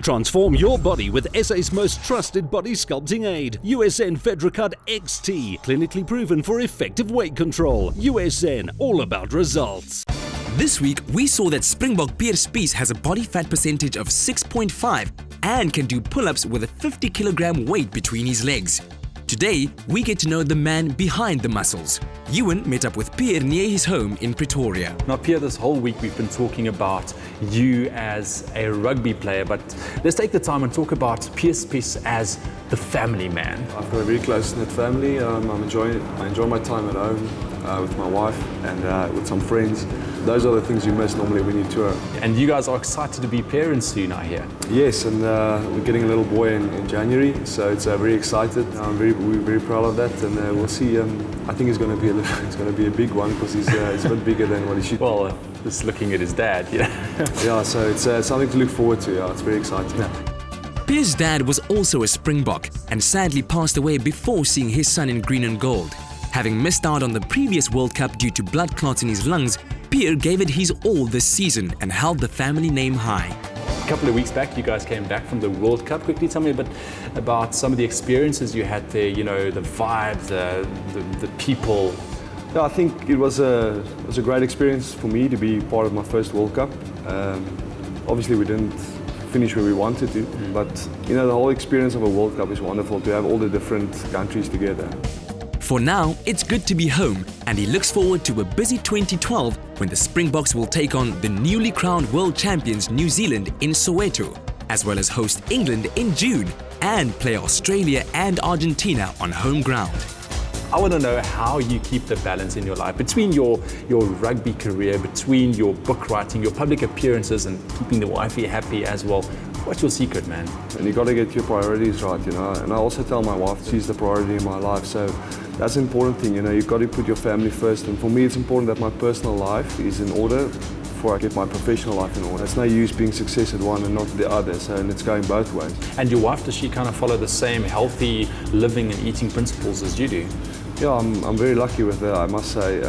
Transform your body with SA's most trusted body sculpting aid, USN Fedricut XT, clinically proven for effective weight control. USN, all about results. This week, we saw that Springbok Pierre Spies has a body fat percentage of 6.5 and can do pull-ups with a 50-kilogram weight between his legs. Today, we get to know the man behind the muscles. Ewan met up with Pierre near his home in Pretoria. Now, Pierre, this whole week we've been talking about you as a rugby player, but let's take the time and talk about Pierre Spies as the family man. I've got a very close-knit family. I enjoy my time at home with my wife and with some friends. Those are the things you miss normally when you tour. And you guys are excited to be parents soon, I hear. Yes, and we're getting a little boy in January, so it's very excited. We're very proud of that, and we'll see. I think it's going to be a big one because he's a bit bigger than what he should. Well, just looking at his dad, yeah. Yeah, so it's something to look forward to. Yeah, it's very exciting. Yeah. Pierre's dad was also a Springbok and sadly passed away before seeing his son in green and gold. Having missed out on the previous World Cup due to blood clots in his lungs, Pierre gave it his all this season and held the family name high. A couple of weeks back, you guys came back from the World Cup. Quickly tell me a bit about some of the experiences you had there, you know, the vibes, the people. Yeah, I think it was a great experience for me to be part of my first World Cup. Obviously, we didn't finish where we wanted to, but you know, the whole experience of a World Cup is wonderful to have all the different countries together. For now, it's good to be home, and he looks forward to a busy 2012 when the Springboks will take on the newly crowned world champions New Zealand in Soweto, as well as host England in June and play Australia and Argentina on home ground. I want to know how you keep the balance in your life between your rugby career, between your book writing, your public appearances, and keeping the wifey happy as well. What's your secret, man? And you got to get your priorities right, you know. And I also tell my wife she's the priority in my life, so that's an important thing, you know. You've got to put your family first, and for me, it's important that my personal life is in order before I get my professional life in order. It's no use being success at one and not the other, so and it's going both ways. And your wife, does she kind of follow the same healthy living and eating principles as you do? Yeah, I'm very lucky with her, I must say.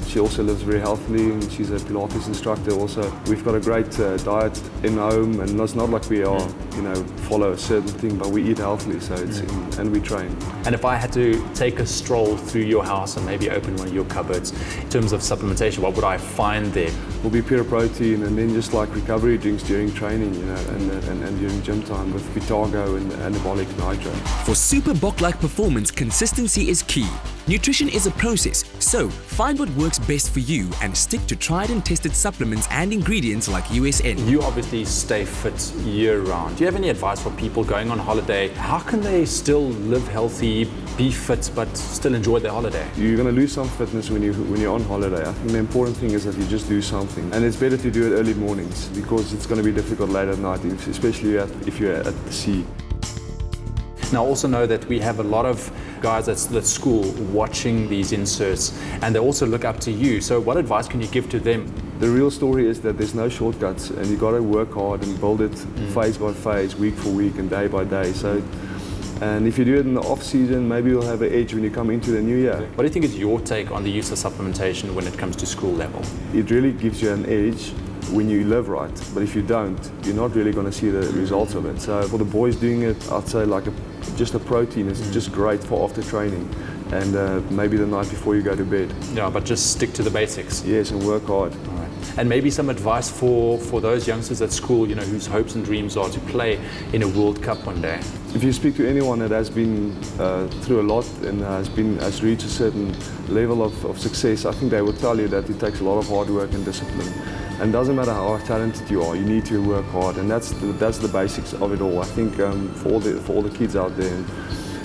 She also lives very healthily, and she's a Pilates instructor also. We've got a great diet in home, and it's not like we are, you know, follow a certain thing, but we eat healthily, so it's and we train. And if I had to take a stroll through your house and maybe open one of your cupboards, in terms of supplementation, what would I find there? Will be pure protein, and then just like recovery drinks during training, you know, and during gym time with Vitago and anabolic nitro. For Super Bok-like performance, consistency is key. Nutrition is a process, so find what works best for you and stick to tried and tested supplements and ingredients like USN. You obviously stay fit year-round. Do you have any advice for people going on holiday? How can they still live healthy, be fit, but still enjoy their holiday? You're going to lose some fitness when you're on holiday. I think the important thing is that you just do something. And it's better to do it early mornings because it's going to be difficult late at night, especially if you're at the sea. Now, also know that we have a lot of guys at school watching these inserts, and they also look up to you. So what advice can you give to them? The real story is that there's no shortcuts, and you got to work hard and build it phase by phase, week for week and day by day. So, and if you do it in the off season, maybe you'll have an edge when you come into the new year. What do you think is your take on the use of supplementation when it comes to school level? It really gives you an edge when you live right, but if you don't, you're not really going to see the results of it. So for the boys doing it, I'd say like just a protein is just great for after training, and maybe the night before you go to bed. Yeah, but just stick to the basics. Yes, and work hard. All right. And maybe some advice for those youngsters at school, you know, whose hopes and dreams are to play in a World Cup one day. If you speak to anyone that has been through a lot and has reached a certain level of success, I think they will tell you that it takes a lot of hard work and discipline. And it doesn't matter how talented you are, you need to work hard, and that's the basics of it all. I think for all the kids out there,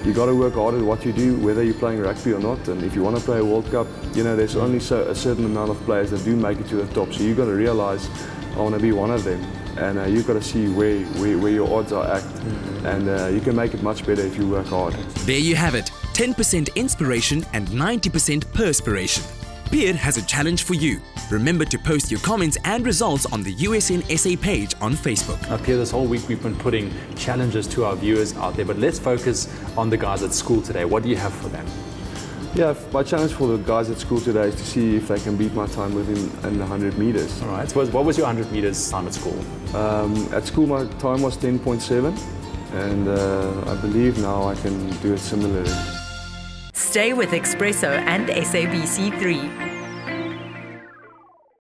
you got to work hard at what you do, whether you're playing rugby or not. And if you want to play a World Cup, you know, there's only a certain amount of players that do make it to the top. So you've got to realize, I want to be one of them, and you've got to see where your odds are at, and you can make it much better if you work hard. There you have it, 10% inspiration and 90% perspiration. Pierre has a challenge for you. Remember to post your comments and results on the USN SA page on Facebook. Now, Pierre, this whole week we've been putting challenges to our viewers out there, but let's focus on the guys at school today. What do you have for them? Yeah, my challenge for the guys at school today is to see if they can beat my time within 100 meters. All right. So what was your 100 meters time at school? At school, my time was 10.7, and I believe now I can do it similarly. Stay with eXpresso and SABC3.